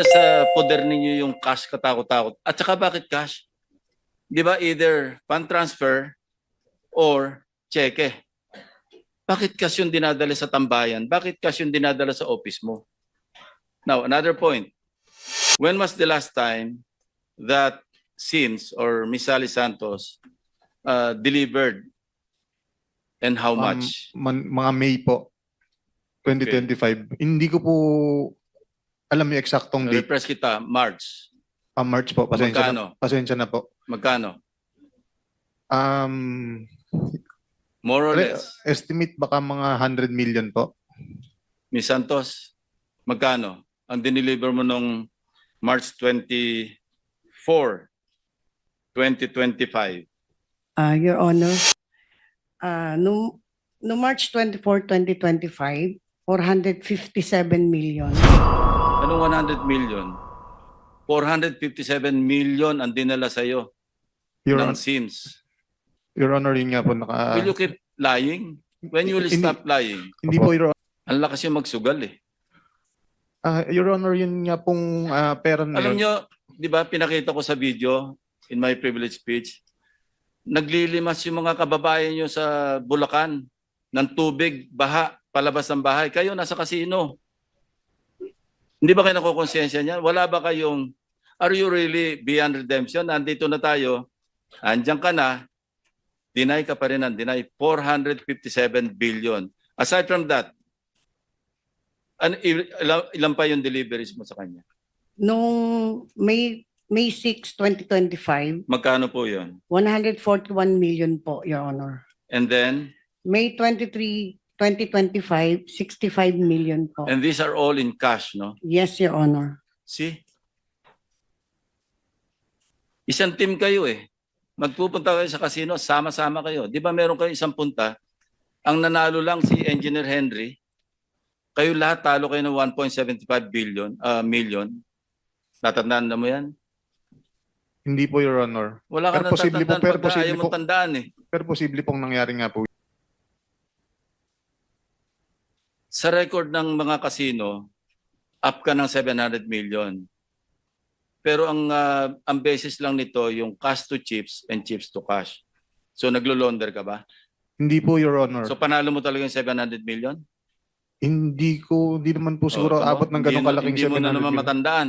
Sa poder ninyo yung cash katakot-takot. At saka bakit cash? Di ba either fund transfer or cheque? Bakit cash yung dinadala sa tambayan? Bakit cash yung dinadala sa office mo? Now, another point. When was the last time that Sims or Miss Sally Santos delivered and how much? Mga May po, 2025. Hindi ko po alam yung eksaktong date. Repress kita, March. March po, Magkano? Pasensya na po. Magkano? Um, More or less. Estimate baka mga 100 million po. Miss Santos, magkano? Ang dineliver mo nung March 24, 2025. Your Honor, no March 24, 2025, 457 million. Anong 100 million? 457 million ang dinala sa'yo ng Sims. Your Honor, yun nga po Will you keep lying? When you will stop lying? Hindi po, Your Honor. Ang lakas yung magsugal eh. Your Honor, yun nga pong pera na Alam yun. nyo, di ba pinakita ko sa video in my privilege speech, naglilimas yung mga kababayan nyo sa Bulacan ng tubig, baha, palabas ng bahay. Kayo nasa kasino. Hindi ba kayo nakukonsensya niya? Wala ba kayong, are you really beyond redemption? Nandito na tayo, andyan ka na, deny ka pa rin ng deny, 457 billion. Aside from that, ilan pa yung deliveries mo sa kanya? Noong May 6, 2025, Magkano po yun? 141 million po, Your Honor. And then, May 23, 2025, 65 million po. and these are all in cash, no? Yes, Your Honor. See? Isang team kayo eh. Magpupunta kayo sa casino, sama-sama kayo. Di ba meron kayo isang punta, ang nanalo lang si Engineer Henry, kayo lahat talo kayo ng 1.75 million. Natandaan na mo yan? Hindi po, Your Honor. Wala ka Pero posible po, natatandaan pagka ayaw mong tandaan eh. Pero posible pong nangyari nga po. Sa record ng mga casino, up ka ng 700 million. Pero ang basis lang nito yung cash to chips and chips to cash. So naglo-launder ka ba? Hindi po, Your Honor. So panalo mo talaga yung 700 million? Hindi naman po siguro tama. abot ng ganong kalaking Hindi mo na 700 naman million. matandaan.